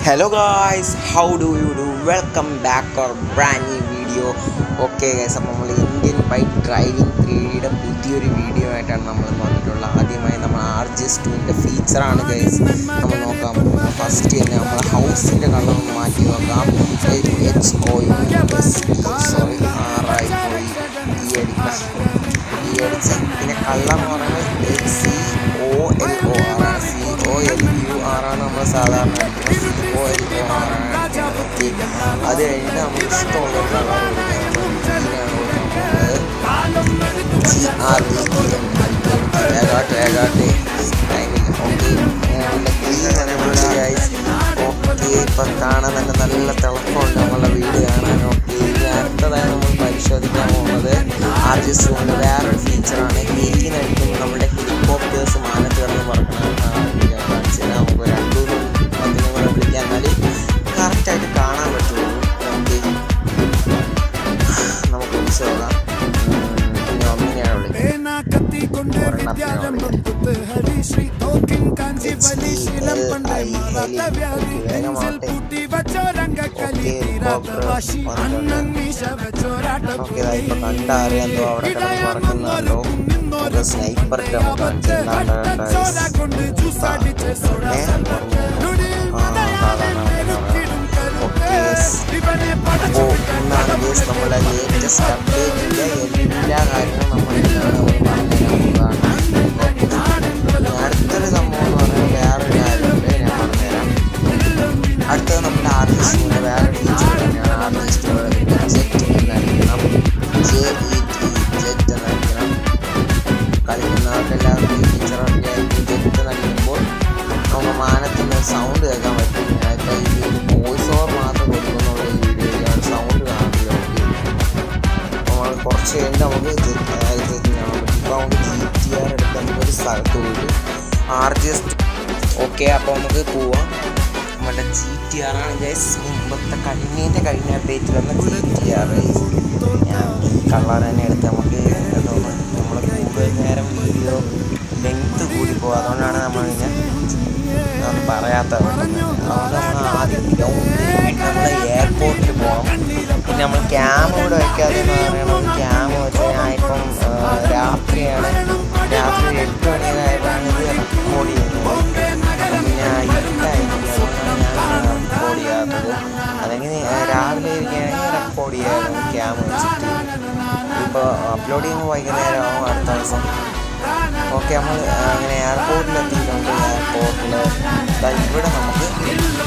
Hello guys, how do you do? Welcome back or brand new video. Okay guys, അപ്പോൾ നമ്മൾ Indian bike driving 3യുടെ പുതിയൊരു video ആയിട്ടാണ് നമ്മൾ വന്നിട്ടുള്ളത്. ആദ്യമായി നമ്മൾ RGS2ൻ്റെ ഫീച്ചറാണ് ഗൈസ് നമ്മൾ നോക്കാൻ പോകുന്നത്. ഫസ്റ്റ് തന്നെ നമ്മൾ ഹൗസിൻ്റെ കളർ ഒന്ന് മാറ്റി നോക്കാം. സോറി ആറായിപ്പോയി ഈ അടിച്ച പിന്നെ കളർ എന്ന് പറയുന്നത് COLOR ആണ് നമ്മൾ സാധാരണ അത് കഴിഞ്ഞ് നമ്മൾ ഇഷ്ടമുള്ള കളർ ഇപ്പം കാണാൻ തന്നെ നല്ല തിളക്കമുണ്ട് നമ്മളുടെ വീട് കാണാൻ. ഓക്കെ, അടുത്തതായി നമ്മൾ പരിശോധിക്കാൻ പോകുന്നത് RGS2ൻ്റെ വേറൊരു ഫീച്ചറാണ്. ഹെലിനടിക്കുമ്പോൾ നമ്മുടെ ഹെലികോപ്റ്റേഴ്സ് മാനത്ത് കിടന്ന് പറക്കണം. നമുക്ക് രണ്ടു അതിനെ കൂടെ വിളിക്കാൻ എന്നാല് കറക്റ്റായിട്ട് കാണാൻ പറ്റുള്ളൂ. ഓക്കെ, നമുക്ക് വിളിച്ചു നോക്കാം. പിന്നെ ഒന്നിനെയാണ് കണ്ടറിയാന്തോ അവിടെ കിടന്ന് പറക്കുന്നല്ലോ. സ്നൈപ്പർ നമ്മുടെ ലേറ്റസ്റ്റ് അപ്ഡേറ്റിൻ്റെ എല്ലാ കാര്യങ്ങളും നമ്മളിതാണ് പറഞ്ഞുതരാവുന്നതാണ്. അടുത്തൊരു സംഭവം എന്ന് പറഞ്ഞാൽ വേറൊരു കാര്യമുണ്ട്, ഞാൻ പറഞ്ഞുതരാം. അടുത്തത് നമ്മുടെ RGS2ൻ്റെ വേറെ ഫീച്ചർ തന്നെയാണ്. RGS2 jet എന്നടിക്കണം, jet എന്നടിക്കണം. കളിക്കുന്നവർക്ക് എല്ലാവർക്കും ഈ ഫീച്ചറൊക്കെ ജെറ്റ് നടിക്കുമ്പോൾ നമുക്ക് മാനത്തിൻ്റെ സൗണ്ട് കേൾക്കാൻ പറ്റും. ഇപ്പം ഈ വോയിസ് ഓവർ മാത്രം കൊടുക്കുന്നുള്ള ഈ വീഡിയോയിലാണ് സൗണ്ട് കാണുന്നത്. നമ്മൾ കുറച്ച് കഴിഞ്ഞ് നമുക്ക് ജെറ്റ് കാണാൻ പറ്റും. ഇപ്പോൾ നമുക്ക് GTR എടുത്ത് നമുക്കൊരു സ്ഥലത്ത് പോയിട്ട് RGS. ഓക്കെ, അപ്പോൾ നമുക്ക് പോവാം. നമ്മുടെ GTR ആണ് ഗൈസ്, മുമ്പത്തെ കഴിഞ്ഞ അപ്ഡേറ്റിൽ വന്ന GTR. ഞാൻ കളർ തന്നെ എടുത്ത് നമുക്ക് നമ്മൾ കൂടുതൽ നേരം വീഡിയോ ലെങ്ത്ത് കൂടി പോകും. അതുകൊണ്ടാണ് നമ്മളിങ്ങനെ പറയാത്തത്. അതുകൊണ്ട് നമ്മൾ ആദ്യം നമ്മൾ എയർപോർട്ടിൽ പോകണം. പിന്നെ നമ്മൾ ക്യാമ ഇവിടെ വയ്ക്കാതെ എന്ന് പറയണത് ക്യാമ വെച്ചാൽ ഞാൻ ഇപ്പം രാത്രിയാണ്, രാത്രി 8 മണിയായപ്പോഴാണ് ഇത് റെക്കോർഡ് ചെയ്യുന്നത്. ഞാൻ ഇരുട്ടായിരിക്കും, ഞാൻ റെക്കോർഡ് ചെയ്യാത്തത്. അല്ലെങ്കിൽ രാവിലെ ഇരിക്കുകയാണെങ്കിൽ റെക്കോർഡ് ചെയ്യാറുണ്ട് ക്യാമ വെച്ചിട്ട്. ഇപ്പോൾ അപ്ലോഡ് ചെയ്യുമ്പോൾ വൈകുന്നേരമാവും അടുത്ത ദിവസം. ഓക്കെ, നമ്മൾ അങ്ങനെ എയർപോർട്ടിലെത്തിയിട്ടുണ്ട്. എയർപോർട്ടിൽ ഇവിടെ നമുക്ക്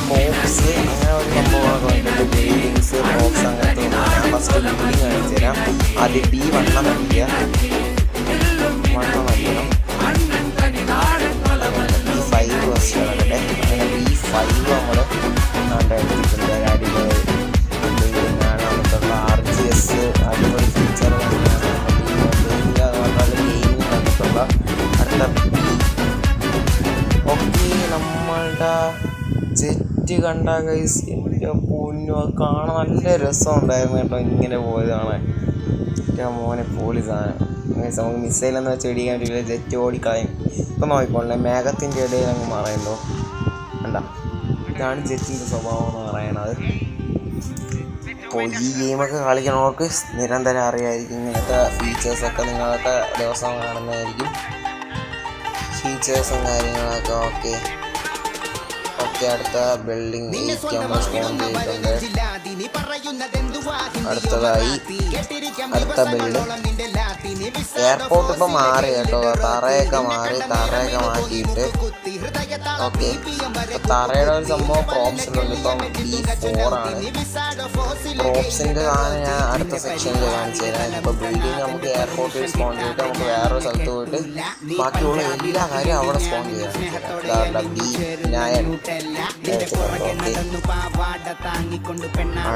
ബോക്സ് അങ്ങനെ ഒരു സംഭവങ്ങളൊക്കെ വന്നിട്ടുണ്ട്. ബിൽഡിങ്സ്, ബോക്സ് അങ്ങനത്തെ. ഞാൻ ഫസ്റ്റ് ബിൽഡിങ് കാണിച്ചു തരാം. ആദ്യം B1 അടിക്കുക, 1 അടിക്കണം. B5 ഫസ്റ്റ് കിടക്കട്ടെ. അങ്ങനെ B5 നമ്മൾ എടുത്തിട്ടുണ്ട്. അടിപൊളി ബിൽഡിങ് ആണ്. നമുക്കുള്ള RGS അടിപൊളി ഫീച്ചർ തന്നെയാണ്. അടുത്ത ഓക്കെ, നമ്മളുടെ ജെറ്റ് കണ്ട ഗൈസ്, എൻ്റെ പൊന്നു അത് കാണാൻ നല്ല രസമുണ്ടായിരുന്നു കേട്ടോ. ഇങ്ങനെ പോയത് കാണാൻ എൻ്റെ മോനെ പോളി സാധനം ഗൈസ്. നമുക്ക് മിസൈലെന്ന് വെച്ച് ഇടിക്കാൻ പറ്റില്ല, ജെറ്റ് ഓടിക്കളയും. ഇപ്പം നോക്കിക്കോളേ, മേഘത്തിൻ്റെ ഇടയിൽ അങ്ങ് മറയുണ്ടോ കണ്ട. ഇതാണ് ജെറ്റിൻ്റെ സ്വഭാവം എന്ന് പറയണത്. അപ്പോൾ ഈ ഗെയിമൊക്കെ കളിക്കണവർക്ക് നിരന്തരം അറിയായിരിക്കും ഇങ്ങനത്തെ ഫീച്ചേഴ്സൊക്കെ. നിങ്ങളൊക്കെ ദിവസം കാണുന്നതായിരിക്കും ഫീച്ചേഴ്സും കാര്യങ്ങളൊക്കെ. ഓക്കെ, അടുത്ത ബിൽഡിംഗ് നമ്മൾ സ്പോൺ ചെയ്തിട്ടുണ്ട്. അടുത്തതായി അടുത്ത ബിൽഡിംഗ്. എയർപോർട്ട് ഇപ്പം മാറി കേട്ടോ, തറയൊക്കെ മാറ്റിയിട്ട്. ഓക്കെ, ഇപ്പം തറയുടെ ഒരു സംഭവം പ്രോപ്സിലുണ്ട്. ഇപ്പം B4 ആണ്. പ്രോപ്സിൻ്റെ സാധനം ഞാൻ അടുത്ത സെക്ഷനിൽ കാണിച്ചു തരാം. ഇപ്പോൾ ബിൽഡിംഗ് നമുക്ക് എയർപോർട്ടിൽ സ്പോൺ ചെയ്തിട്ട് നമുക്ക് വേറൊരു സ്ഥലത്ത് പോയിട്ട് ബാക്കിയുള്ള എല്ലാ കാര്യവും അവിടെ സ്പോൺ ചെയ്യാം. B9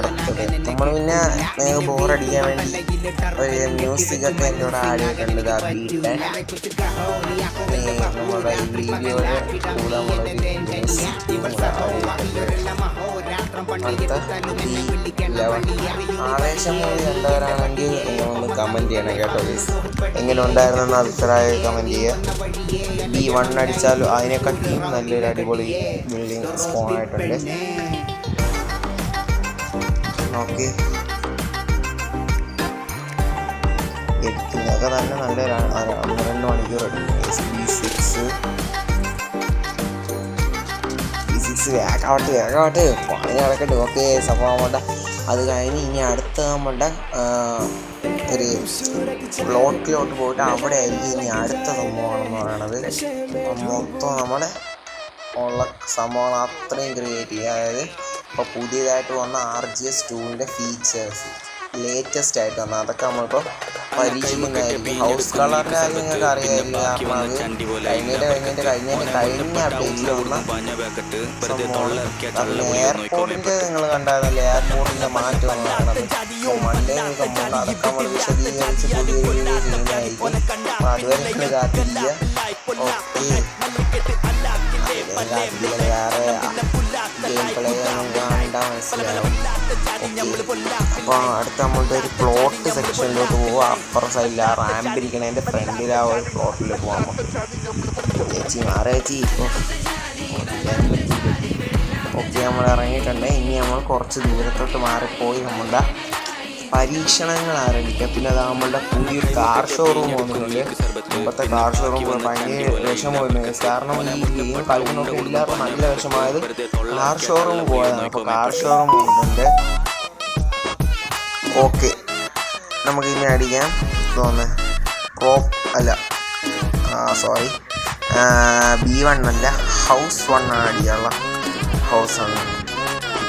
അടുത്തത് നമ്മൾ പിന്നെ ബോറടിക്കാൻ വേണ്ടി ഒരു മ്യൂസിക്കൊക്കെ എൻ്റെ കൂടെ ആഡ് ചെയ്തിട്ടുണ്ട്. നമ്മുടെ ഈ വീഡിയോയുടെ കൂടെ നമ്മളൊരു മ്യൂസിക് അടുത്ത B11 ആവേശം മൂവി കണ്ടവരാണെങ്കിൽ നിങ്ങളൊന്ന് കമൻറ്റ് ചെയ്യണം കേട്ടോ ഗൈസ്. എങ്ങനെ ഉണ്ടായിരുന്നെന്ന് അഭിപ്രായം കമൻറ്റ് ചെയ്യുക. B1 അടിച്ചാലും അതിനെക്കാട്ടിയും നല്ലൊരു അടിപൊളി ബിൽഡിംഗ് സ്പോൺ ആയിട്ടുണ്ട്. ഓക്കെ, എഡിറ്റിംഗ് ഒക്കെ തന്നെ നല്ലൊരു 12 മണിക്കൂർ എടുക്കും. B6 വേഗമാവട്ടെ പണി നടക്കട്ടെ. ഓക്കെ, സംഭവം നമ്മളുടെ അത് കഴിഞ്ഞ് ഇനി അടുത്ത നമ്മളുടെ ഒരു പ്ലോട്ടിലോട്ട് പോയിട്ട് അവിടെ ആയിരിക്കും ഇനി അടുത്ത സംഭവമാണെന്ന് പറയണത്. മൊത്തം നമ്മളെ ഉള്ള സംഭവങ്ങൾ അത്രയും ക്രിയേറ്റ് ചെയ്യുക. അതായത് ഇപ്പോൾ പുതിയതായിട്ട് വന്ന RGS 2ൻ്റെ ഫീച്ചേഴ്സ് ലേറ്റസ്റ്റ് ആയിട്ട് വന്നത് അതൊക്കെ നമ്മളിപ്പോൾ പരീക്ഷിക്കുന്നതായിരിക്കും. ഹൗസ് കളറിൻ്റെ കാര്യം നിങ്ങൾക്ക് അറിയാമായിരിക്കും. കാരണം അത് കഴിഞ്ഞ അപ്ഡേറ്റിൽ വന്ന സംഭവം. എയർപോർട്ടിൻ്റെ നിങ്ങൾ കണ്ടായിരുന്നല്ലേ, എയർപോർട്ടിൻ്റെ മാറ്റം എന്ന് പറയുന്നത്. അപ്പോൾ മൺഡേ സംഭവം അതൊക്കെ നമ്മൾ വിശദീകരിച്ച് പുതിയൊരു വീഡിയോ ചെയ്യുന്നതായിരിക്കും. അപ്പോൾ അതുവരെ നിങ്ങൾ കാത്തിരിക്കുക. ഓക്കെ, വേറെ ഗെയിം പ്ലേ ഒന്നും കണ്ടാൽ മനസ്സിലാവും. അപ്പോൾ അടുത്ത നമ്മളുടെ ഒരു പ്ലോട്ട് സെക്ഷനിലോട്ട് പോവുക. അപ്പുറം സൈഡിൽ ആ റാമ്പ് ഇരിക്കണതിൻ്റെ ഫ്രണ്ടിൽ ആ ഒരു പ്ലോട്ടിലോട്ട് പോകാം. ചേച്ചി മാറേച്ചി ഇപ്പോൾ ഓക്കെ, നമ്മൾ ഇറങ്ങിയിട്ടുണ്ട്. ഇനി നമ്മൾ കുറച്ച് ദൂരത്തോട്ട് മാറിപ്പോയി നമ്മളുടെ പരീക്ഷണങ്ങൾ ആരംഭിക്കുക. പിന്നെ അത് നമ്മളുടെ പുതിയൊരു കാർ ഷോറൂം വന്നിട്ടുണ്ട്. മുമ്പത്തെ കാർ ഷോറൂം ഭയങ്കര വിഷമമായിരുന്നു. കാരണം ഈ ഗെയിം കളിക്കുന്നവർക്ക് എല്ലാവർക്കും നല്ല വിഷമായത് കാർ ഷോറൂം പോയതാണ്. അപ്പോൾ കാർ ഷോറൂം വന്നിട്ടുണ്ട്. ഓക്കെ, നമുക്ക് ഇനി അടിക്കാം തോന്നുന്നത് B1 അല്ല, ഹൗസ് 1 ആണ് അടിക്കാനുള്ള. ഹൗസാണ്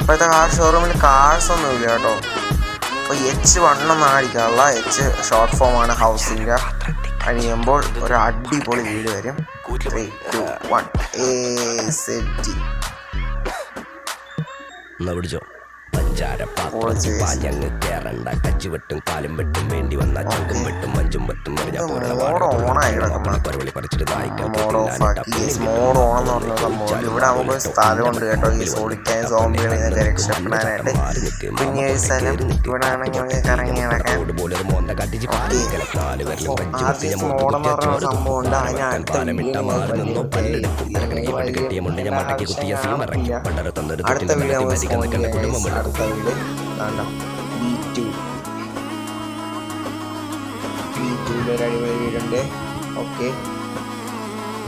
ഇപ്പോഴത്തെ കാർ ഷോറൂമിൽ കാർസ് ഒന്നുമില്ല കേട്ടോ. അപ്പോൾ H1 ഒന്നും അടിക്കാനുള്ള. H ഷോർട്ട് ഫോമാണ് ഹൗസിൻ്റെ. അടിയുമ്പോൾ ഒരു അടിപൊളി വീട് വരും. 3, 2, 1 ACT പിടിച്ചോ. പാഞ്ഞങ്ങ് കേറണ്ട, കച്ചു വെട്ടും കാലും വെട്ടും വേണ്ടി വന്ന ചങ്കും വെട്ടും മഞ്ചും വെട്ടും പരവളി പറിച്ചിട്ട് ഇവിടെ നമുക്ക് സ്ഥലമുണ്ട് കേട്ടോ. ഈ സോളിക്കാൻ സോംബികളിൽ നിന്നൊക്കെ രക്ഷപ്പെടാനായിട്ട്. പിന്നെ ഈ സ്ഥലം ഇവിടെ ആണെങ്കിൽ കറങ്ങി നടക്കാൻ മോടെന്ന് പറഞ്ഞ സംഭവമുണ്ട്. അതിനടുത്ത B2 അടിപൊളി വീടുണ്ട്. ഓക്കെ,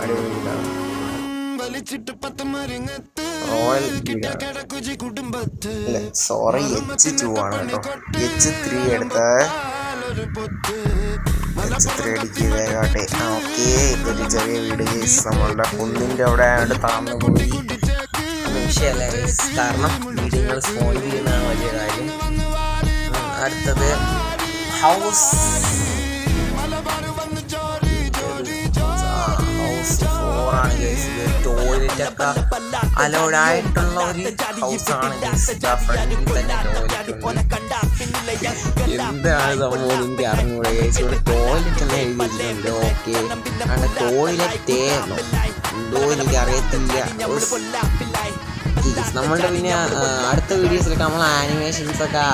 അടിപൊളി വീടാണ്. റോയൽ അല്ല സോറി H2 ആണ് കേട്ടോ. H3 എടുത്തത് H3 അടിക്കുക വേഗാട്ടെ. ഓക്കെ, ഇതൊരു ചെറിയ വീട് കേസ് നമ്മളുടെ കുന്നിൻ്റെ അവിടെ ആയതുകൊണ്ട് താമസം പോയി വിഷയമല്ല കേസ്. കാരണം വീടുകൾ സ്പോയിൽ ചെയ്യുന്നതാണ് വലിയ കാര്യം. അടുത്തത് ഹൗസ് 4 ആണ് കേസ്. ടോയ്ലറ്റൊക്കെ അലൗഡ് ആയിട്ടുള്ള ഒരു ഹൗസാണ് കേസ്. ഫ്രണ്ടിൽ തന്നെ ടോയ്ലറ്റ് ഉണ്ട്. എന്താണ് സംഭവം എനിക്ക് അറിഞ്ഞൂടെ കേസ്. ഇവിടെ ടോയ്ലറ്റ് എല്ലാം എഴുതിയിട്ടുണ്ട്. ഓക്കെ, അവിടെ ടോയ്ലറ്റ് എന്തോ എനിക്ക് അറിയത്തില്ല. നമ്മളുടെ പിന്നെ അടുത്ത വീഡിയോസിലൊക്കെ നമ്മൾ ആനിമേഷൻസൊക്കെ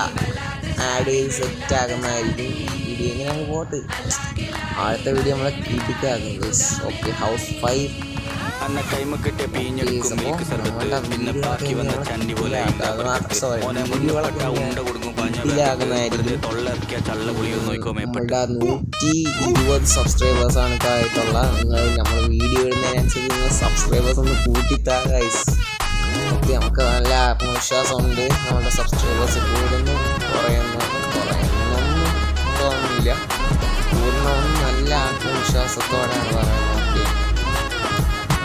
ആഡ് ചെയ്ത് സെറ്റ് ആക്കുന്നതായിരിക്കും. വീഡിയോ എങ്ങനെയാണ് പോട്ട് അടുത്ത വീഡിയോ നമ്മളെ കിട്ടിക്കാകും ഗൈസ്. ഓക്കെ, ഹൗസ് 5 120 സബ്സ്ക്രൈബേഴ്സാണ് ആയിട്ടുള്ള. നിങ്ങൾ നമ്മൾ വീഡിയോ ഇടുന്നതിനനുസരിച്ച് നിങ്ങൾ സബ്സ്ക്രൈബേഴ്സ് ഒന്ന് കൂട്ടിത്താ ഗൈസ്. ഓക്കെ, നമുക്ക് നല്ല ആത്മവിശ്വാസമുണ്ട്. നമ്മളുടെ സബ്സ്ക്രൈബേഴ്സ് കൂടുന്നു കുറയുന്നൊന്നും തോന്നുന്നില്ല. പൂർണ്ണവും നല്ല ആത്മവിശ്വാസത്തോടെയാണ് പറയുന്നത്. ഓക്കെ,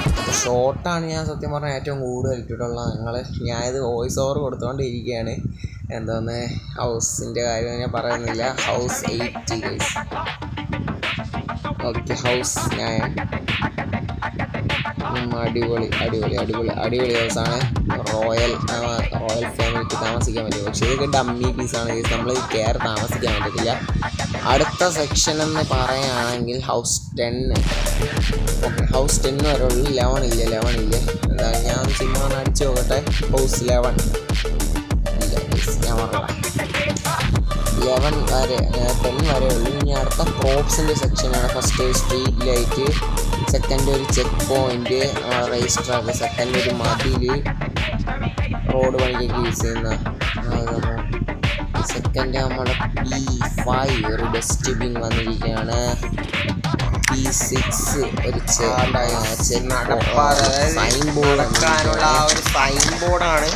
അപ്പോൾ ഷോർട്ടാണ് ഞാൻ സത്യം പറഞ്ഞാൽ ഏറ്റവും കൂടുതൽ ഇട്ടിട്ടുള്ളത്. ഞാനിത് വോയിസ് ഓവർ കൊടുത്തുകൊണ്ടിരിക്കുകയാണ്. എന്താന്ന് ഹൗസിൻ്റെ കാര്യം ഞാൻ പറയുന്നില്ല. House 8 guys. ഓക്കെ, ഹൗസ് ഞാൻ അടിപൊളി ഹൗസാണ്. റോയൽ ഫാമിലിക്ക് താമസിക്കാൻ പറ്റും. പക്ഷേ ഇതൊക്കെ ഡമ്മി പീസാണ് ഗൈസ്. നമ്മൾ കയറി താമസിക്കാൻ പറ്റത്തില്ല. അടുത്ത സെക്ഷൻ എന്ന് പറയുകയാണെങ്കിൽ ഹൗസ് 10. ഓക്കെ, ഹൗസ് 10 വരെ ഉള്ളൂ. 11 ഇല്ല. ഞാൻ ചുമ്മാ അടിച്ചു നോക്കട്ടെ. ഹൗസ് 11 ഞാൻ പറഞ്ഞതാണ് 11 വരെ 10 വരെ ഉള്ളൂ. ഇനി അടുത്ത പ്രോപ്സിൻ്റെ സെക്ഷനാണ്. ഫസ്റ്റ് സ്ട്രീറ്റ് ലൈറ്റ്, സെക്കൻഡ് ഒരു check point, raise track, second ഒരു മതിൽ, റോഡ് പണിക്കൊക്കെ യൂസ് ചെയ്യുന്ന, സെക്കൻഡ് നമ്മുടെ P5 ഒരു ഡസ്റ്റ്ബിൻ വന്നിരിക്കുകയാണ്. P6 ഒരു സൈൻ ബോർഡാണ്.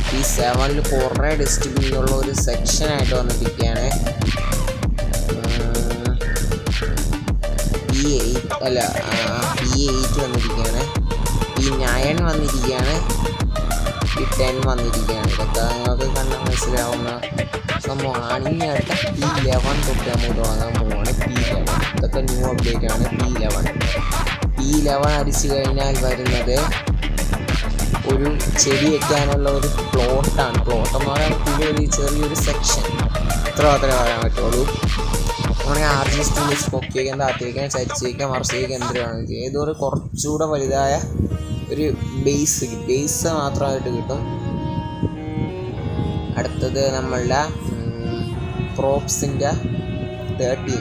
P7 കുറേ ഡസ്റ്റ്ബിനുള്ള ഒരു സെക്ഷനായിട്ട് വന്നിരിക്കുകയാണ്. P8 വന്നിരിക്കുകയാണ്. P9 വന്നിരിക്കുകയാണ്. P10 വന്നിരിക്കുകയാണ്. ഇതൊക്കെ നിങ്ങൾക്ക് കണ്ടാൽ മനസ്സിലാവുന്ന സംഭവമാണ്. ഇനി അടുത്ത P11 തൊട്ട് നമ്മൾ തുടങ്ങാൻ പോവുകയാണ്. P11 ഇതൊക്കെ ന്യൂ അപ്ഡേറ്റ് ആണ്. P11 അടിച്ചു കഴിഞ്ഞാൽ വരുന്നത് ഒരു ചെടി വയ്ക്കാനുള്ള ഒരു പ്ലോട്ടാണ്. പ്ലോട്ട് എന്ന് പറയാൻ ഒരു ചെറിയൊരു സെക്ഷൻ ഇത്ര മാത്രമേ പറയാൻ പറ്റുള്ളൂ. അങ്ങനെ RGS പൊക്കി വയ്ക്കാൻ, താത്തി വയ്ക്കാൻ, ചരിച്ച് വയ്ക്കാൻ, മറിച്ച് വയ്ക്കാൻ, എന്ത് വേണമെങ്കിൽ ചെയ്യാം. ഇതൊരു കുറച്ചുകൂടെ വലുതായ ഒരു ബേസ് മാത്രമായിട്ട് കിട്ടും. അടുത്തത് നമ്മളുടെ പ്രോപ്സിൻ്റെ 13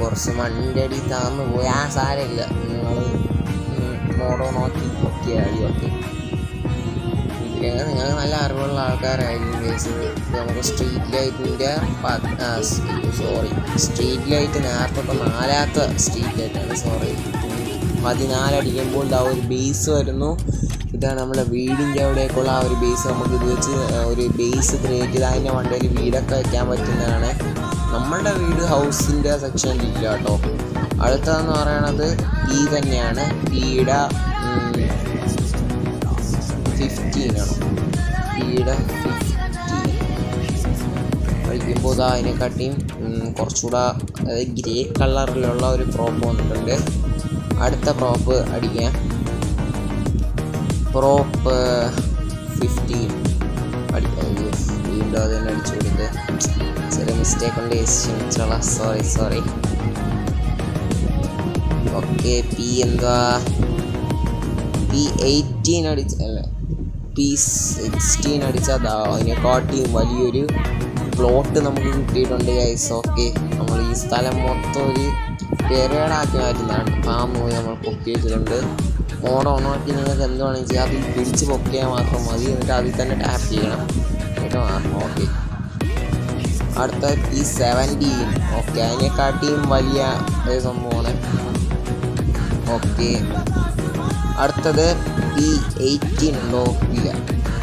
കുറച്ച് മണ്ണിൻ്റെ അടി താന്ന് പോയി. സാരമില്ല, നിങ്ങൾ മോഡോ നോക്കി നോക്കിയാൽ മതി. ഓക്കെ, നിങ്ങൾ നല്ല അറിവുള്ള ആൾക്കാരായിരിക്കും കേസ്. നമുക്ക് സ്ട്രീറ്റ് ലൈറ്റ് നേരത്തെ 4ാമത്തെ സ്ട്രീറ്റ് ലൈറ്റാണ്. 14 അടിക്കുമ്പോൾ ഇതാ ഒരു ബേസ് വരുന്നു. ഇതാണ് നമ്മുടെ വീടിൻ്റെ അവിടേക്കുള്ള ആ ഒരു ബേസ്. നമുക്ക് ഇത് വെച്ച് ഒരു ബേസ് ക്രിയേറ്റ് ചെയ്ത് അതിൻ്റെ വണ്ടിയിൽ വീടൊക്കെ വയ്ക്കാൻ പറ്റുന്നതാണ്. നമ്മളുടെ വീട് ഹൗസിൻ്റെ സെക്ഷനിലില്ല കേട്ടോ. അടുത്തതെന്ന് പറയണത് P തന്നെയാണ്. Pയുടെ 15 ആണ്. Pയുടെ 15 കളിക്കുമ്പോൾ ഇതാ അതിനെക്കാട്ടിയും കുറച്ചുകൂടെ ഗ്രേ കളറിലുള്ള ഒരു പ്രോപ്പ് വന്നിട്ടുണ്ട്. അടുത്ത പ്രോപ്പ് അടിക്കാം. പ്രോപ്പ് 15 അടിക്കാം. വീണ്ടും അത് തന്നെ അടിച്ചു കൊടുത്ത് ചെറിയ മിസ്റ്റേക്ക് ഉണ്ട്. ക്ഷമിച്ചോളാം, സോറി. ഓക്കെ, P എന്തുവാ P18 അടിച്ചല്ല, P16 അടിച്ചാൽ അതിനെക്കാട്ടിയും വലിയൊരു പ്ലോട്ട് നമുക്ക് കിട്ടിയിട്ടുണ്ട് ഗൈസ്. ഓക്കെ, നമ്മൾ ഈ സ്ഥലം മൊത്തം ഒരു പെരേടാക്കി മാറ്റുന്നതാണ്. ഫാം പോയി നമ്മൾ പൊക്കി വെച്ചിട്ടുണ്ട്. മോഡ് ഓണാക്കി നിങ്ങൾക്ക് എന്ത് വേണമെങ്കിൽ ചെയ്യാം. അതിൽ പിടിച്ച് പൊക്കിയാൽ മാത്രം മതി. എന്നിട്ട് അതിൽ തന്നെ ടാപ്പ് ചെയ്യണം കേട്ടോ. ഓക്കെ, അടുത്ത P17. ഓക്കെ, അതിനെക്കാട്ടിയും വലിയ ഒരു സംഭവമാണ്. ഓക്കെ, അടുത്തത് P18 ഉണ്ടോ? ഇല്ല,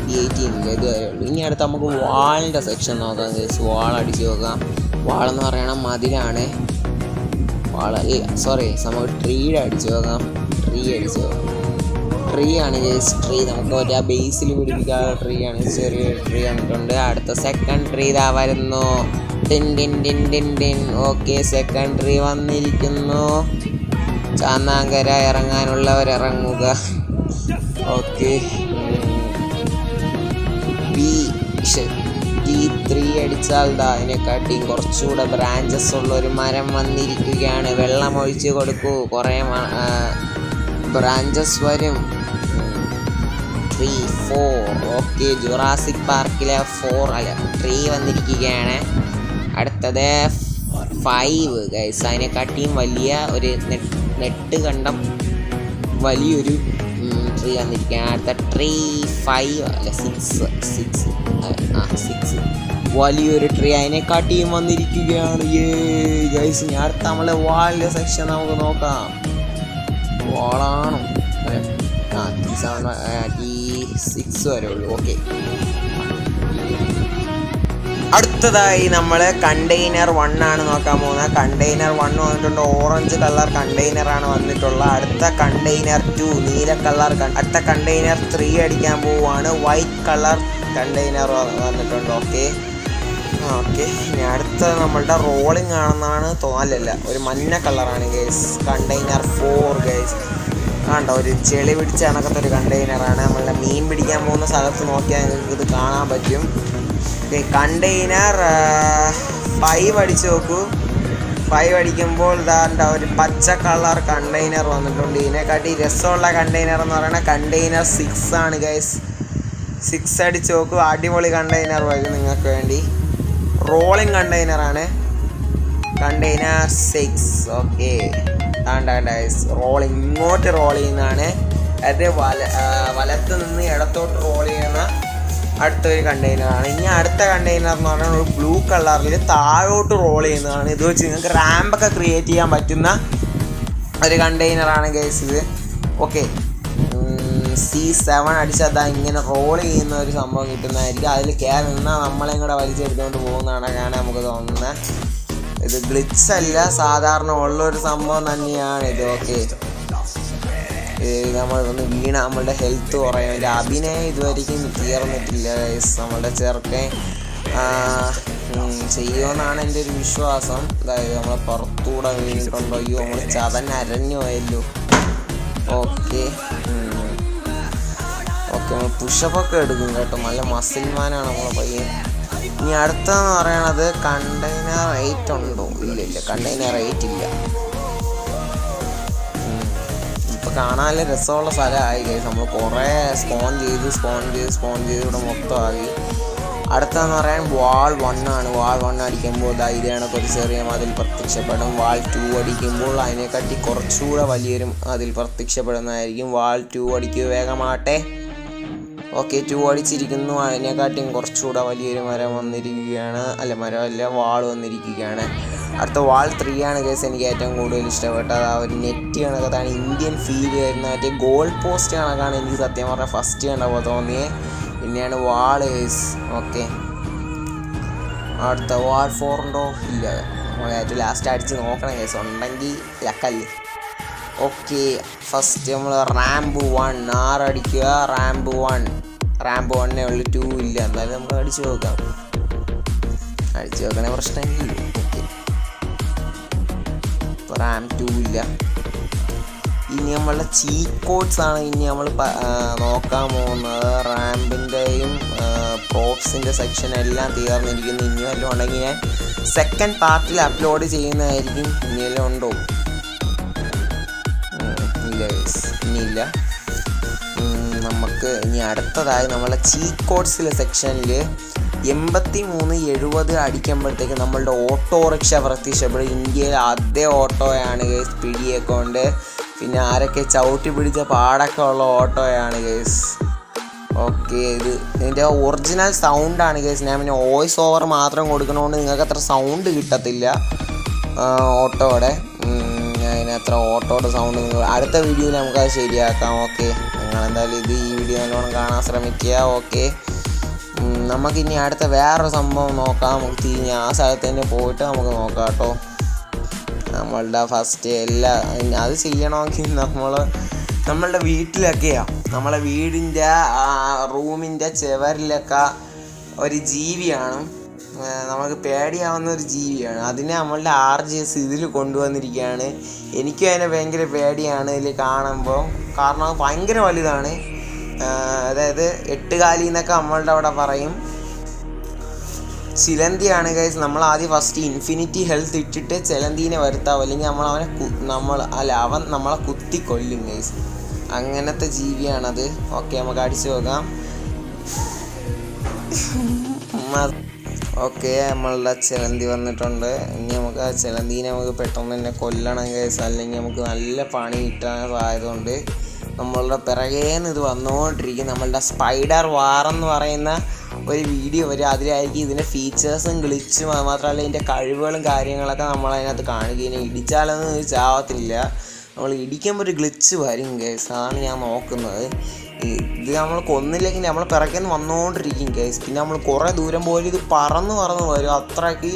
P18 ഇല്ല, ഇതുവരെ ഉള്ളൂ. ഇനി അടുത്ത് നമുക്ക് വാളിൻ്റെ സെക്ഷൻ നോക്കാം. വാൾ അടിച്ച് നോക്കാം. വാളെന്ന് പറയണം മതിലാണ്. നമുക്ക് ട്രീയുടെ അടിച്ച് നോക്കാം. ട്രീ ആണ് ഗൈസ്. ട്രീ നമുക്ക് മറ്റേ ആ ബേസിൽ പിടിപ്പിക്കാനുള്ള ട്രീ ആണ്. ചെറിയൊരു ട്രീ വന്നിട്ടുണ്ട്. അടുത്ത സെക്കൻഡ് ട്രീ ഇതാ വരുന്നു. ഓക്കെ, സെക്കൻഡ് ട്രീ വന്നിരിക്കുന്നു. ചാന്നാങ്കര ഇറങ്ങാനുള്ളവരിറങ്ങുക. ഓക്കെ, P3 അടിച്ചാൽ അതിനെക്കാട്ടിയും കുറച്ചുകൂടെ ബ്രാഞ്ചസ് ഉള്ള ഒരു മരം വന്നിരിക്കുകയാണ്. വെള്ളം ഒഴിച്ച് കൊടുക്കൂ, കുറേ ബ്രാഞ്ചസ് വരും. 3, 4. ഓക്കെ, ജുറാസിക് പാർക്കിലെ 3 വന്നിരിക്കുകയാണ്. അടുത്തത് 5 ഗൈസ്. അതിനെക്കാട്ടിയും വലിയ ഒരു നെട്ട് കണ്ടം വലിയൊരു ട്രീ വന്നിരിക്കുകയാണ്. അടുത്ത ട്രീ 5 അല്ല 6 വലിയൊരു ട്രീ അതിനെക്കാട്ടിയും വന്നിരിക്കുകയാണ്. ഗൈസ്, ഞാൻ അടുത്ത നമ്മളെ വാളിൻ്റെ സെക്ഷൻ നമുക്ക് നോക്കാം. വാളാണോ? T6 വരെ ഉള്ളൂ. ഓക്കെ, അടുത്തതായി നമ്മൾ കണ്ടെയ്നർ 1 ആണ് നോക്കാൻ പോകുന്നത്. കണ്ടെയ്നർ 1 വന്നിട്ടുണ്ട്. ഓറഞ്ച് കളർ കണ്ടെയ്നറാണ് വന്നിട്ടുള്ളത്. അടുത്ത കണ്ടെയ്നർ 2 നീല കളർ. അടുത്ത കണ്ടെയ്നർ 3 അടിക്കാൻ പോവുകയാണ്. വൈറ്റ് കളർ കണ്ടെയ്നർ വന്നിട്ടുണ്ട്. ഓക്കെ, ഇനി അടുത്തത് നമ്മളുടെ റോളിംഗ് ആണെന്നാണ് തോന്നലല്ല, ഒരു മഞ്ഞ കളറാണ് ഗൈസ്. Container 4 guys. കണ്ടോ, ഒരു ചെളി പിടിച്ച കണക്കത്തെ ഒരു കണ്ടെയ്നറാണ്. നമ്മളുടെ മീൻ പിടിക്കാൻ പോകുന്ന സ്ഥലത്ത് നോക്കിയാൽ നിങ്ങൾക്ക് ഇത് കാണാൻ പറ്റും. കണ്ടെയ്നർ 5 അടിച്ച് നോക്കൂ. 5 അടിക്കുമ്പോൾ ഇതാ ഒരു പച്ച കളർ കണ്ടെയ്നർ വന്നിട്ടുണ്ട്. ഇതിനെക്കാട്ടി രസമുള്ള കണ്ടെയ്നർ എന്ന് പറയുന്നത് കണ്ടെയ്നർ 6 ആണ് ഗൈസ്. 6 അടിച്ച് നോക്കും. അടിപൊളി കണ്ടെയ്നർ വരും നിങ്ങൾക്ക് വേണ്ടി. റോളിങ് കണ്ടെയ്നറാണ്, കണ്ടെയ്നർ 6. ഓക്കെ, റോളിങ് ഇങ്ങോട്ട് റോൾ ചെയ്യുന്നതാണ്. അത് വലത്ത് നിന്ന് ഇടത്തോട്ട് റോൾ ചെയ്യുന്ന അടുത്തൊരു കണ്ടെയ്നറാണ്. ഇനി അടുത്ത കണ്ടെയ്നർ എന്ന് പറഞ്ഞാൽ ഒരു ബ്ലൂ കളറിൽ താഴോട്ട് റോൾ ചെയ്യുന്നതാണ്. ഇത് വെച്ച് നിങ്ങൾക്ക് റാമ്പൊക്കെ ക്രിയേറ്റ് ചെയ്യാൻ പറ്റുന്ന ഒരു കണ്ടെയ്നറാണ് ഗൈസ് ഇത്. ഓക്കെ, C7 അടിച്ചാൽ ഇങ്ങനെ റോൾ ചെയ്യുന്ന ഒരു സംഭവം കിട്ടുന്നതായിരിക്കും. അതിൽ കയറി നിന്നാൽ നമ്മളെയും കൂടെ വലിച്ചെടുത്തുകൊണ്ട് പോകുന്നതാണ് നമുക്ക് തോന്നുന്നത്. ഇത് ഗ്ലിച്ച് അല്ല, സാധാരണ ഉള്ളൊരു സംഭവം തന്നെയാണ് ഇത്. ഓക്കെ, നമ്മൾ ഒന്ന് വീണ നമ്മളുടെ ഹെൽത്ത് കുറയും. അതിൻ്റെ അഭിനയം ഇതുവരെയും തീർന്നിട്ടില്ല ഗൈസ്. നമ്മളുടെ ചെറുക്കൻ ചെയ്യുമെന്നാണ് എൻ്റെ ഒരു വിശ്വാസം. അതായത് നമ്മളെ പുറത്തൂടെ വീണിട്ടുണ്ടോ, അയ്യോ നമ്മൾ ചതഞ്ഞരഞ്ഞു പോയല്ലോ. ഓക്കെ ഓക്കെ, നമ്മൾ പുഷപ്പൊക്കെ എടുക്കും കേട്ടോ, നല്ല മസിൽമാനാണ് നമ്മളെ പയ്യൻ. ഇനി അടുത്തതെന്ന് പറയണത് കണ്ടെയ്നർ 8 ഉണ്ടോ? ഇല്ല, കണ്ടെയ്നർ 8 ഇല്ല. ഇപ്പം കാണാൻ രസമുള്ള സ്ഥലമായി ഗൈസ്. നമ്മൾ കുറേ സ്പോൺ ചെയ്ത് ഇവിടെ മൊത്തമാക്കി. അടുത്തതെന്ന് പറയാൻ വാൾ 1 ആണ്. വാൾ 1 അടിക്കുമ്പോൾ ധൈര്യമാണൊക്കെ ഒരു ചെറിയ മതിൽ പ്രത്യക്ഷപ്പെടും. വാൾ 2 അടിക്കുമ്പോൾ അതിനെക്കാട്ടി കുറച്ചുകൂടെ വലിയൊരു അതിൽ പ്രത്യക്ഷപ്പെടുന്നതായിരിക്കും. വാൾ 2 അടിക്കുക, വേഗമാട്ടെ. ഓക്കെ, 2 അടിച്ചിരിക്കുന്നു. അതിനെക്കാട്ടിയും കുറച്ചുകൂടെ വലിയൊരു മരം വന്നിരിക്കുകയാണ്. മരമല്ല, വാൾ വന്നിരിക്കുകയാണ്. അടുത്ത വാൾ 3 ആണ് കേസ് എനിക്ക് ഏറ്റവും കൂടുതൽ ഇഷ്ടപ്പെട്ടത്. ആ ഒരു നെറ്റ് കണക്കത്താണ്, ഇന്ത്യൻ ഫീൽ വരുന്ന മറ്റേ ഗോൾ പോസ്റ്റ് കണക്കാണ് എനിക്ക് സത്യം പറഞ്ഞാൽ ഫസ്റ്റ് കണ്ടപ്പോൾ തോന്നിയേ. പിന്നെയാണ് വാൾ കേസ്. ഓക്കെ, അടുത്ത വാൾ 4 ഉണ്ടോ? ഇല്ല, നമ്മൾ ഏറ്റവും ലാസ്റ്റ് അടിച്ച് നോക്കണം കേസ്, ഉണ്ടെങ്കിൽ ലക്കല്ലേ. ഓക്കെ, ഫസ്റ്റ് നമ്മൾ റാമ്പ് 1 6 അടിക്കുക. റാമ്പ് 1 ഉള്ളു, 2 ഇല്ല. എന്നാലും നമുക്ക് അടിച്ചു നോക്കാം. അടിച്ചു നോക്കണേ പ്രശ്നമില്ല. ഓക്കെ, ഇപ്പോൾ റാമ്പ് 2 ഇല്ല. ഇനി നമ്മളുടെ ചീറ്റ് കോഡ്സ് ആണ് ഇനി നമ്മൾ നോക്കാൻ പോകുന്നത്. റാമ്പിൻ്റെയും പ്രോപ്സിൻ്റെ സെക്ഷൻ എല്ലാം തീർന്നിരിക്കുന്നു. ഇനിയും എല്ലാം ഉണ്ടെങ്കിൽ ഞാൻ സെക്കൻഡ് പാർട്ടിൽ അപ്ലോഡ് ചെയ്യുന്നതായിരിക്കും. ഇനിയെല്ലാം ഉണ്ടോ? ഇല്ല ഗൈസ്, ഇനിയില്ല. നമുക്ക് ഇനി അടുത്തതായി നമ്മളെ ചീറ്റ് കോഡ്സിലെ സെക്ഷനിൽ 83 70 അടിക്കുമ്പോഴത്തേക്ക് നമ്മളുടെ ഓട്ടോറിക്ഷ പ്രത്യക്ഷപ്പെടും. ഇന്ത്യയിൽ ആദ്യ ഓട്ടോയാണ് ഗൈസ്, പിടിയേക്കൊണ്ട്. പിന്നെ ആരൊക്കെ ചവിട്ടി പിടിച്ച പാടൊക്കെ ഉള്ള ഓട്ടോയാണ് ഗൈസ്. ഓക്കെ, ഇതിൻ്റെ ഒറിജിനൽ സൗണ്ടാണ് ഗൈസ്. ഞാൻ പിന്നെ വോയിസ് ഓവർ മാത്രം കൊടുക്കണോണ്ട് നിങ്ങൾക്ക് അത്ര സൗണ്ട് കിട്ടത്തില്ല ഓട്ടോയുടെ. അതിനത്ര ഓട്ടോയുടെ സൗണ്ട് അടുത്ത വീഡിയോയിൽ നമുക്കത് ശരിയാക്കാം. ഓക്കെ, നിങ്ങളെന്തായാലും ഈ വീഡിയോ നല്ലോണം കാണാൻ ശ്രമിക്കുക. ഓക്കെ, നമുക്കിനി അടുത്ത വേറൊരു സംഭവം നോക്കാം. നമുക്ക് തിരിഞ്ഞ് ആ സ്ഥലത്ത് തന്നെ പോയിട്ട് നമുക്ക് നോക്കാം കേട്ടോ. നമ്മളുടെ ഫസ്റ്റ് അത് ചെയ്യണമെങ്കിൽ നമ്മളുടെ വീട്ടിലൊക്കെയാണ്, നമ്മളെ വീടിൻ്റെ റൂമിൻ്റെ ചുവരിലൊക്കെ ഒരു ജീവിയാണ്, നമുക്ക് പേടിയാവുന്ന ഒരു ജീവിയാണ്. അതിനെ നമ്മളുടെ RGS ഇതിൽ കൊണ്ടുവന്നിരിക്കുകയാണ്. എനിക്കും അതിനെ ഭയങ്കര പേടിയാണ് ഇതിൽ കാണുമ്പോൾ. കാരണം അത് ഭയങ്കര വലുതാണ്. അതായത് 8 കാലി എന്നൊക്കെ നമ്മളുടെ അവിടെ പറയും. ചിലന്തിയാണ് ഗൈസ്. നമ്മൾ ആദ്യം ഫസ്റ്റ് ഇൻഫിനിറ്റി ഹെൽത്ത് ഇട്ടിട്ട് ചിലന്തീനെ വരുത്താവും, അല്ലെങ്കിൽ അവൻ നമ്മളെ കുത്തിക്കൊല്ലും ഗൈസ്. അങ്ങനത്തെ ജീവിയാണത്. ഓക്കെ, നമുക്ക് അടിച്ചു നോക്കാം. ഓക്കെ, നമ്മളുടെ ചിലന്തി വന്നിട്ടുണ്ട്. ഇനി നമുക്ക് ആ ചിലന്തീനെ പെട്ടെന്ന് തന്നെ കൊല്ലണം ഗൈസ്, അല്ലെങ്കിൽ നമുക്ക് നല്ല പണി കിട്ടാൻ സാധ്യതയുണ്ട്. നമ്മളുടെ പിറകേന്ന് ഇത് വന്നുകൊണ്ടിരിക്കും. നമ്മളുടെ സ്പൈഡർ വാർ എന്ന് പറയുന്ന ഒരു വീഡിയോ വരും. അതിലായിരിക്കും ഇതിൻ്റെ ഫീച്ചേഴ്സും ഗ്ലിച്ചും മാത്രമല്ല ഇതിൻ്റെ കഴിവുകളും കാര്യങ്ങളൊക്കെ നമ്മളതിനകത്ത് കാണിക്കുകയും. ഇടിച്ചാലൊന്നും ചാവത്തില്ല, നമ്മൾ ഇടിക്കുമ്പോൾ ഒരു ഗ്ലിച്ച് വരും ഗൈസ്. അതാണ് ഞാൻ നോക്കുന്നത്. ഇത് നമ്മൾ കൊന്നില്ലെങ്കിൽ നമ്മൾ പിറകേന്ന് വന്നുകൊണ്ടിരിക്കും ഗൈസ്. പിന്നെ നമ്മൾ കുറേ ദൂരം പോലും ഇത് പറന്ന് വരും. അത്രയ്ക്ക്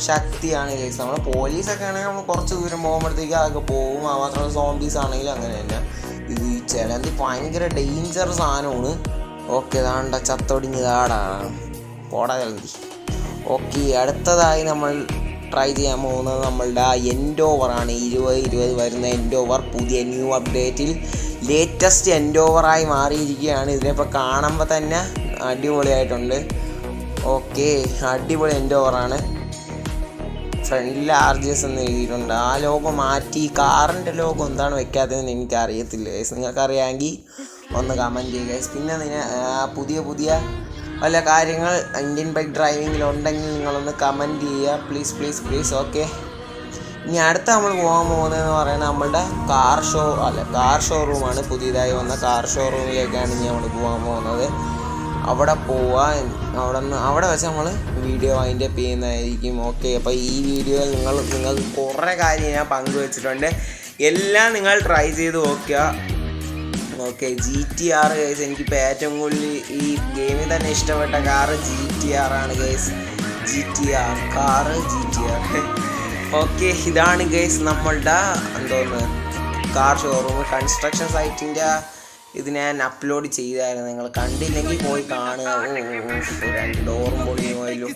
ശക്തിയാണ് ഗൈസ്. നമ്മൾ പോലീസൊക്കെ ആണെങ്കിൽ നമ്മൾ കുറച്ച് ദൂരം പോകുമ്പോഴത്തേക്ക് അതൊക്കെ പോകും. മാത്രമല്ല സോംബീസ് ആണെങ്കിലും അങ്ങനെ തന്നെ. ഇത് ചിലന്തി ഭയങ്കര ഡേഞ്ചർ സാധനമാണ്. ഓക്കെ, ഇതാണ്ട ചത്തൊടിഞ്ഞതാടാ, പോടാ ചിലന്തി. ഓക്കെ, അടുത്തതായി നമ്മൾ ട്രൈ ചെയ്യാൻ പോകുന്നത് നമ്മളുടെ എൻഡോവറാണ്. 2020 വരുന്ന എൻഡോവർ പുതിയ ന്യൂ അപ്ഡേറ്റിൽ ലേറ്റസ്റ്റ് എൻഡോവറായി മാറിയിരിക്കുകയാണ്. ഇതിനിപ്പോൾ കാണുമ്പോൾ തന്നെ അടിപൊളിയായിട്ടുണ്ട്. ഓക്കെ, അടിപൊളി എൻഡോവറാണ്. ഫ്രണ്ടിൽ RGS എന്ന് എഴുതിയിട്ടുണ്ട്. ആ ലോഗോ മാറ്റി കാറിൻ്റെ ലോഗോ എന്താണ് വെക്കാത്തതെന്ന് എനിക്കറിയത്തില്ല. നിങ്ങൾക്കറിയാമെങ്കിൽ ഒന്ന് കമൻറ്റ് ചെയ്യുക ഗൈസ്. പിന്നെ പുതിയ വല്ല കാര്യങ്ങൾ ഇന്ത്യൻ ബൈക്ക് ഡ്രൈവിങ്ങിലുണ്ടെങ്കിൽ നിങ്ങളൊന്ന് കമൻറ്റ് ചെയ്യുക പ്ലീസ്. ഓക്കെ, ഇനി അടുത്ത നമ്മൾ പോകാൻ പോകുന്നതെന്ന് പറയുന്നത് നമ്മളുടെ കാർ ഷോറൂമാണ്. പുതിയതായി വന്ന കാർ ഷോറൂമിലേക്കാണ് ഇനി നമ്മൾ പോകാൻ പോകുന്നത്. അവിടെ പോവാൻ അവിടെ വെച്ച് നമ്മൾ വീഡിയോ അതിൻ്റെ ചെയ്യുന്നതായിരിക്കും. ഓക്കെ, അപ്പോൾ ഈ വീഡിയോയിൽ നിങ്ങൾക്ക് കുറേ കാര്യം ഞാൻ പങ്കുവെച്ചിട്ടുണ്ട്. എല്ലാം നിങ്ങൾ ട്രൈ ചെയ്ത് നോക്കുക. ഓക്കെ, GTR ഗൈസ്, എനിക്കിപ്പോൾ ഏറ്റവും കൂടുതൽ ഈ ഗെയിമിൽ തന്നെ ഇഷ്ടപ്പെട്ട കാറ് GTR ആണ് ഗൈസ്. GTR. ഓക്കെ, ഇതാണ് ഗൈസ് നമ്മളുടെ കാർ ഷോറൂം. കൺസ്ട്രക്ഷൻ സൈറ്റിൻ്റെ ഇത് ഞാൻ അപ്ലോഡ് ചെയ്തായിരുന്നു, നിങ്ങൾ കണ്ടില്ലെങ്കിൽ പോയി കാണുക. 2 ഡോറും പൊളിയുമായാലും.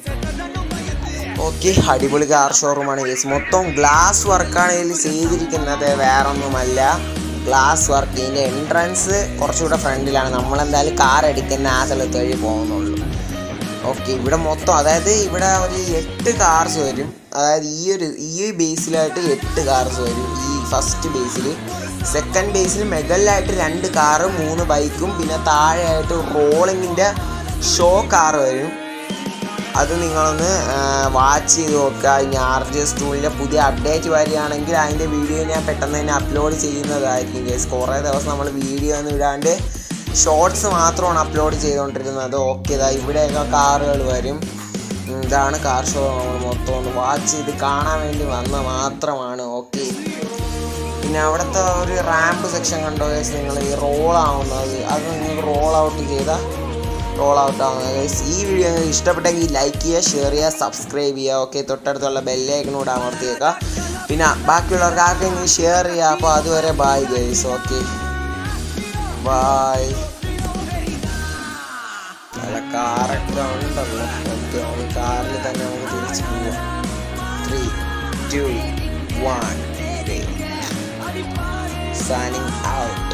ഓക്കെ, അടിപൊളി കാർ ഷോറൂമാണ് ഗൈസ്. മൊത്തം ഗ്ലാസ് വർക്കാണ് ഇതിൽ ചെയ്തിരിക്കുന്നത്, വേറൊന്നുമല്ല. Glass work. ഇതിൻ്റെ എൻട്രൻസ് കുറച്ചുകൂടെ ഫ്രണ്ടിലാണ്. നമ്മളെന്തായാലും കാർ എടുക്കുന്ന ആ സ്ഥലത്ത് വഴി പോകുന്നുള്ളൂ. ഓക്കെ, ഇവിടെ മൊത്തം അതായത് ഇവിടെ ഒരു 8 കാർസ് വരും. അതായത് ഈ ബേസിലായിട്ട് 8 കാർസ് വരും. ഈ ഫസ്റ്റ് ബേസിൽ. സെക്കൻഡ് ബേസിൽ മെഗലിലായിട്ട് 2 കാറ്, 3 ബൈക്കും, പിന്നെ താഴെയായിട്ട് റോളിങ്ങിൻ്റെ ഷോ കാറ് വരും. അത് നിങ്ങളൊന്ന് വാച്ച് ചെയ്ത് നോക്കുക. ഇനി RGS ടൂളിൻ്റെ പുതിയ അപ്ഡേറ്റ് വരികയാണെങ്കിൽ അതിൻ്റെ വീഡിയോ ഞാൻ പെട്ടെന്ന് തന്നെ അപ്ലോഡ് ചെയ്യുന്നതായിരിക്കും ഗൈസ്. കുറേ ദിവസം നമ്മൾ വീഡിയോ ഒന്നും ഇടാണ്ട് ഷോർട്സ് മാത്രമാണ് അപ്ലോഡ് ചെയ്തുകൊണ്ടിരുന്നത്. ഓക്കെ, ഇതാ ഇവിടെയൊക്കെ കാറുകൾ വരും. ഇതാണ് കാർ ഷോ. നമ്മൾ മൊത്തം ഒന്ന് വാച്ച് ചെയ്ത് കാണാൻ വേണ്ടി വന്ന മാത്രമാണ്. ഓക്കെ, പിന്നെ അവിടുത്തെ ഒരു റാമ്പ് സെക്ഷൻ കണ്ടോ ഗൈസ് നിങ്ങൾ? ഈ റോളാവുന്നത് അത് നിങ്ങൾ റോൾ ഔട്ട് ആവുന്നത് ഗൈസ്. ഈ വീഡിയോ നിങ്ങൾക്ക് ഇഷ്ടപ്പെട്ടെങ്കിൽ ലൈക്ക് ചെയ്യുക, ഷെയർ ചെയ്യുക, സബ്സ്ക്രൈബ് ചെയ്യുക. ഓക്കെ, തൊട്ടടുത്തുള്ള ബെല്ലൈക്കനോട് അമർത്തിയേക്കുക. പിന്നെ ബാക്കിയുള്ളവർക്ക് ആർക്കെങ്കിലും ഷെയർ ചെയ്യുക. അപ്പോൾ അതുവരെ ബൈ ഗൈസ്. Okay, by. നല്ല കാറൊക്കെ ഉണ്ടല്ലോ. ഓക്കെ, കാറിൽ തന്നെ നമുക്ക് തിരിച്ച് പോവാം. 3, 2, 1 signing out.